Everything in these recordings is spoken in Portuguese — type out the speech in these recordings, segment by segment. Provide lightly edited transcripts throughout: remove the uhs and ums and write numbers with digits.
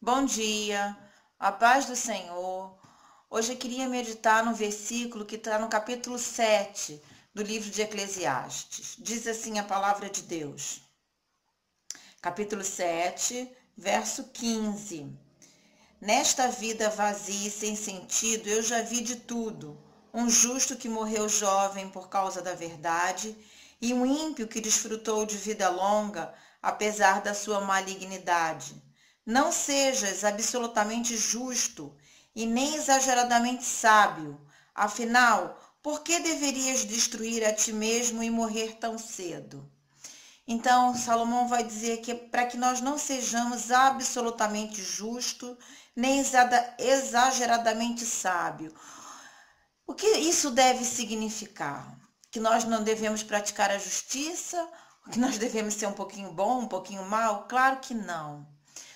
Bom dia, a paz do Senhor. Hoje eu queria meditar no versículo que está no capítulo 7 do livro de Eclesiastes. Diz assim a palavra de Deus. Capítulo 7, verso 15. Nesta vida vazia e sem sentido, eu já vi de tudo. Um justo que morreu jovem por causa da verdade, e um ímpio que desfrutou de vida longa, apesar da sua malignidade. Não sejas absolutamente justo e nem exageradamente sábio. Afinal, por que deverias destruir a ti mesmo e morrer tão cedo? Então, Salomão vai dizer que para que nós não sejamos absolutamente justos, nem exageradamente sábio. O que isso deve significar? Que nós não devemos praticar a justiça? Que nós devemos ser um pouquinho bom, um pouquinho mal? Claro que não.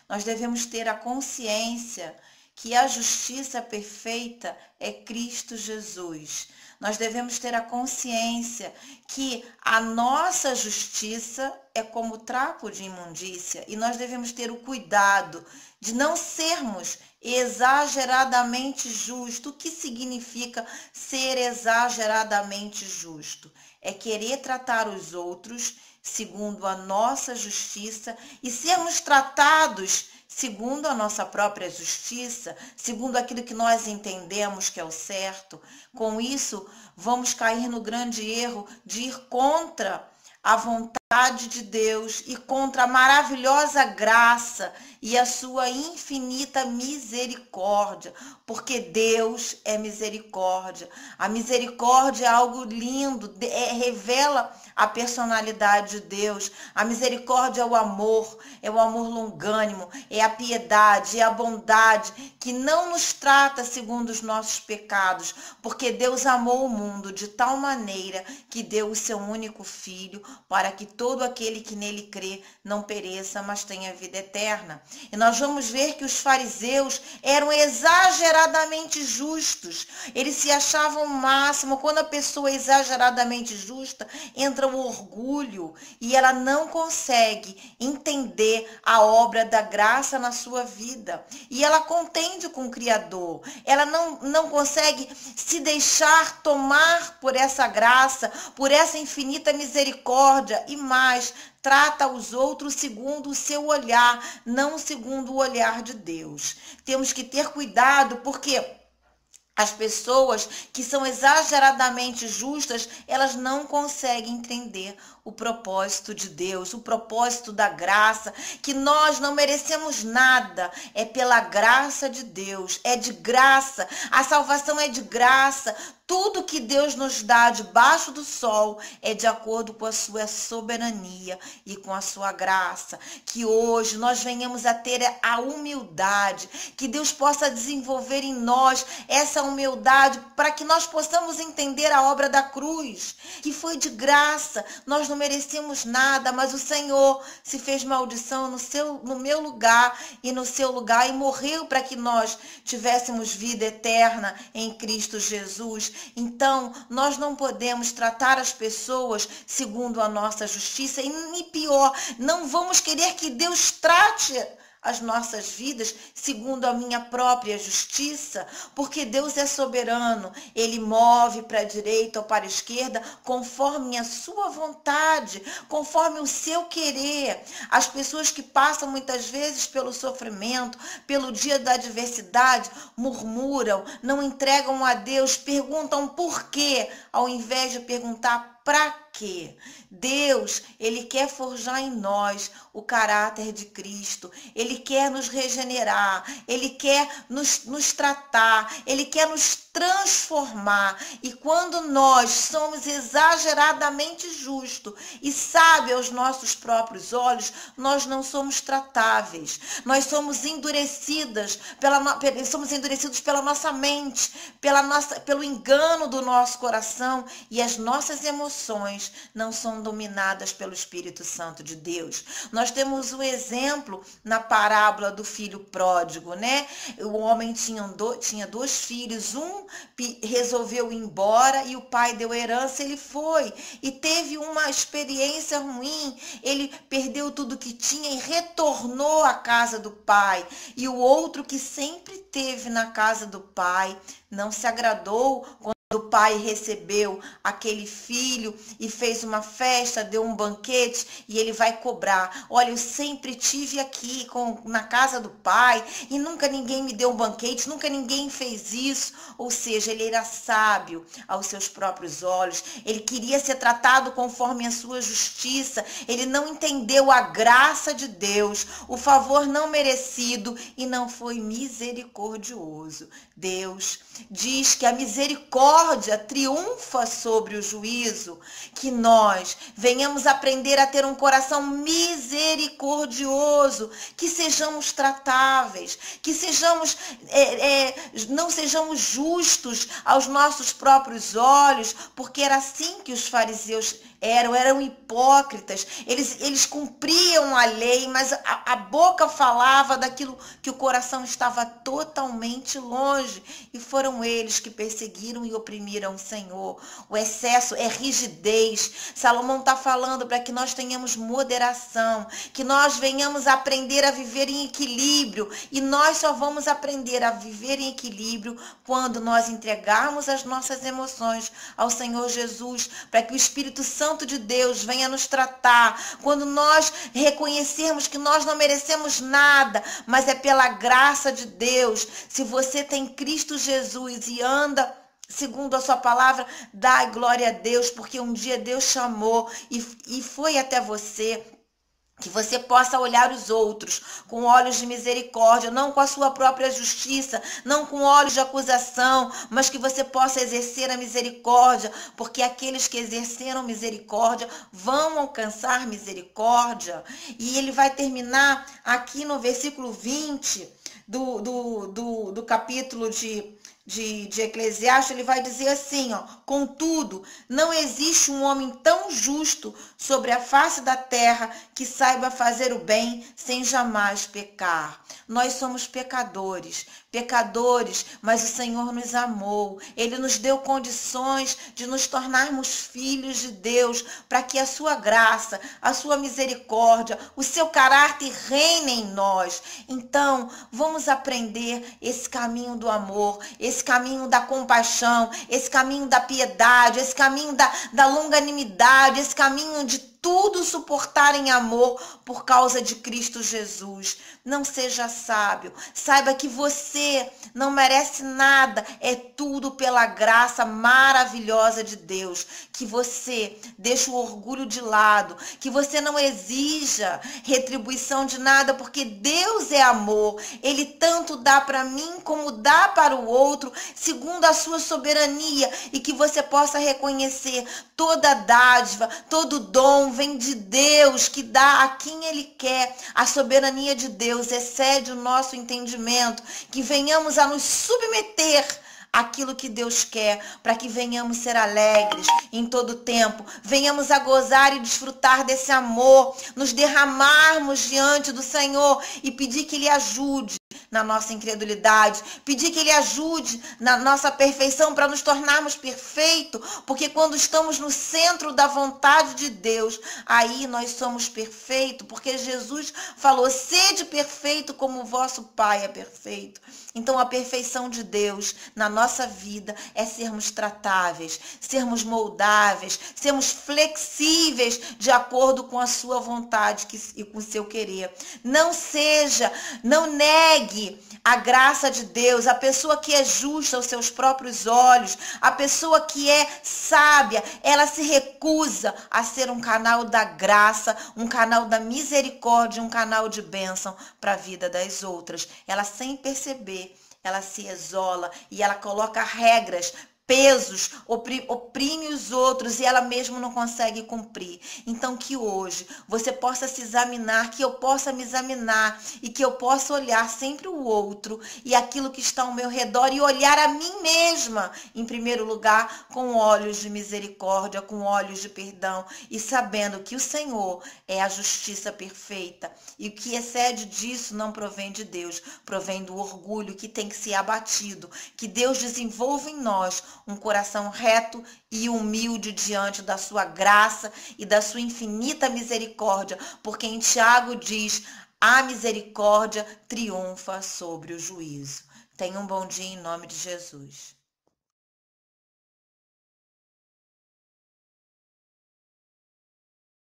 Nós devemos ter a consciência que a justiça perfeita é Cristo Jesus. Nós devemos ter a consciência que a nossa justiça é como trapo de imundícia e nós devemos ter o cuidado de não sermos exageradamente justos. O que significa ser exageradamente justo? É querer tratar os outros segundo a nossa justiça e sermos tratados segundo a nossa própria justiça, segundo aquilo que nós entendemos que é o certo. Com isso, vamos cair no grande erro de ir contra a vontade de Deus e contra a maravilhosa graça e a sua infinita misericórdia, porque Deus é misericórdia. A misericórdia é algo lindo, revela a personalidade de Deus. A misericórdia é o amor longânimo, é a piedade, é a bondade, que não nos trata segundo os nossos pecados, porque Deus amou o mundo de tal maneira que deu o seu único filho, para que todo aquele que nele crê não pereça, mas tenha vida eterna. E nós vamos ver que os fariseus eram exageradamente justos. Eles se achavam o máximo. Quando a pessoa é exageradamente justa, entra o orgulho e ela não consegue entender a obra da graça na sua vida. E ela contende com o Criador. Ela não consegue se deixar tomar por essa graça, por essa infinita misericórdia e mais, trata os outros segundo o seu olhar, não segundo o olhar de Deus. Temos que ter cuidado, porque as pessoas que são exageradamente justas, elas não conseguem entender o propósito de Deus, o propósito da graça, que nós não merecemos nada, é pela graça de Deus, é de graça, a salvação é de graça. Tudo que Deus nos dá debaixo do sol é de acordo com a sua soberania e com a sua graça. Que hoje nós venhamos a ter a humildade, que Deus possa desenvolver em nós essa humildade para que nós possamos entender a obra da cruz, que foi de graça. Nós não merecemos nada, mas o Senhor se fez maldição no meu lugar e no seu lugar e morreu para que nós tivéssemos vida eterna em Cristo Jesus. Então, nós não podemos tratar as pessoas segundo a nossa justiça e pior, não vamos querer que Deus trate as nossas vidas segundo a minha própria justiça, porque Deus é soberano, Ele move para a direita ou para a esquerda conforme a sua vontade, conforme o seu querer. As pessoas que passam muitas vezes pelo sofrimento, pelo dia da adversidade, murmuram, não entregam a Deus, perguntam por quê, ao invés de perguntar para quê? Deus, Ele quer forjar em nós o caráter de Cristo. Ele quer nos regenerar. Ele quer nos tratar. Ele quer nos transformar. E quando nós somos exageradamente justos e sábios aos nossos próprios olhos, nós não somos tratáveis. Nós somos endurecidos pela nossa mente, pelo engano do nosso coração, e as nossas emoções emoções não são dominadas pelo Espírito Santo de Deus. Nós temos um exemplo na parábola do filho pródigo, né? O homem tinha dois filhos, um resolveu ir embora e o pai deu herança, ele foi e teve uma experiência ruim, ele perdeu tudo que tinha e retornou à casa do pai. E o outro que sempre teve na casa do pai não se agradou quando o pai recebeu aquele filho e fez uma festa, deu um banquete e ele vai cobrar. Olha, eu sempre tive aqui na casa do pai e nunca ninguém me deu um banquete, nunca ninguém fez isso. Ou seja, ele era sábio aos seus próprios olhos, ele queria ser tratado conforme a sua justiça, ele não entendeu a graça de Deus, o favor não merecido e não foi misericordioso. Deus diz que a misericórdia triunfa sobre o juízo, que nós venhamos aprender a ter um coração misericordioso, que sejamos tratáveis, que sejamos, não sejamos justos aos nossos próprios olhos, porque era assim que os fariseus eram hipócritas, eles cumpriam a lei, mas a boca falava daquilo que o coração estava totalmente longe, e foram eles que perseguiram e oprimiram o Senhor. O excesso é rigidez. Salomão está falando para que nós tenhamos moderação, que nós venhamos aprender a viver em equilíbrio, e nós só vamos aprender a viver em equilíbrio quando nós entregarmos as nossas emoções ao Senhor Jesus, para que o Espírito Santo de Deus venha nos tratar, quando nós reconhecermos que nós não merecemos nada, mas é pela graça de Deus. Se você tem Cristo Jesus e anda segundo a sua palavra, dá glória a Deus, porque um dia Deus chamou e foi até você. Que você possa olhar os outros com olhos de misericórdia, não com a sua própria justiça, não com olhos de acusação, mas que você possa exercer a misericórdia, porque aqueles que exerceram misericórdia vão alcançar misericórdia. E ele vai terminar aqui no versículo 20 do capítulo de Eclesiastes. Ele vai dizer assim, ó: contudo, não existe um homem tão justo sobre a face da terra que saiba fazer o bem sem jamais pecar. Nós somos pecadores, mas o Senhor nos amou. Ele nos deu condições de nos tornarmos filhos de Deus, para que a sua graça, a sua misericórdia, o seu caráter reine em nós. Então, vamos aprender esse caminho do amor, esse caminho da compaixão, esse caminho da piedade, esse caminho da longanimidade, esse caminho de tudo suportar em amor por causa de Cristo Jesus. Não seja sábio. Saiba que você não merece nada. É tudo pela graça maravilhosa de Deus. Que você deixe o orgulho de lado. Que você não exija retribuição de nada, porque Deus é amor. Ele tanto dá para mim como dá para o outro, segundo a sua soberania. E que você possa reconhecer toda dádiva, todo dom vem de Deus, que dá a quem Ele quer. A soberania de Deus excede o nosso entendimento. Que venhamos a nos submeter àquilo que Deus quer, para que venhamos ser alegres em todo tempo, venhamos a gozar e desfrutar desse amor, nos derramarmos diante do Senhor e pedir que Ele ajude na nossa incredulidade, pedir que Ele ajude na nossa perfeição, para nos tornarmos perfeitos, porque quando estamos no centro da vontade de Deus, aí nós somos perfeitos, porque Jesus falou: sede perfeito como o vosso Pai é perfeito. Então a perfeição de Deus na nossa vida é sermos tratáveis, sermos moldáveis, sermos flexíveis de acordo com a sua vontade e com o seu querer. Não negue a graça de Deus. A pessoa que é justa aos seus próprios olhos, a pessoa que é sábia, ela se recusa a ser um canal da graça, um canal da misericórdia, um canal de bênção para a vida das outras. Ela, sem perceber, ela se isola e ela coloca regras pesos, oprime os outros e ela mesmo não consegue cumprir. Então que hoje você possa se examinar, que eu possa me examinar e que eu possa olhar sempre o outro e aquilo que está ao meu redor e olhar a mim mesma, em primeiro lugar, com olhos de misericórdia, com olhos de perdão e sabendo que o Senhor é a justiça perfeita e o que excede disso não provém de Deus, provém do orgulho que tem que ser abatido, que Deus desenvolva em nós um coração reto e humilde diante da sua graça e da sua infinita misericórdia, porque em Tiago diz: a misericórdia triunfa sobre o juízo. Tenha um bom dia em nome de Jesus.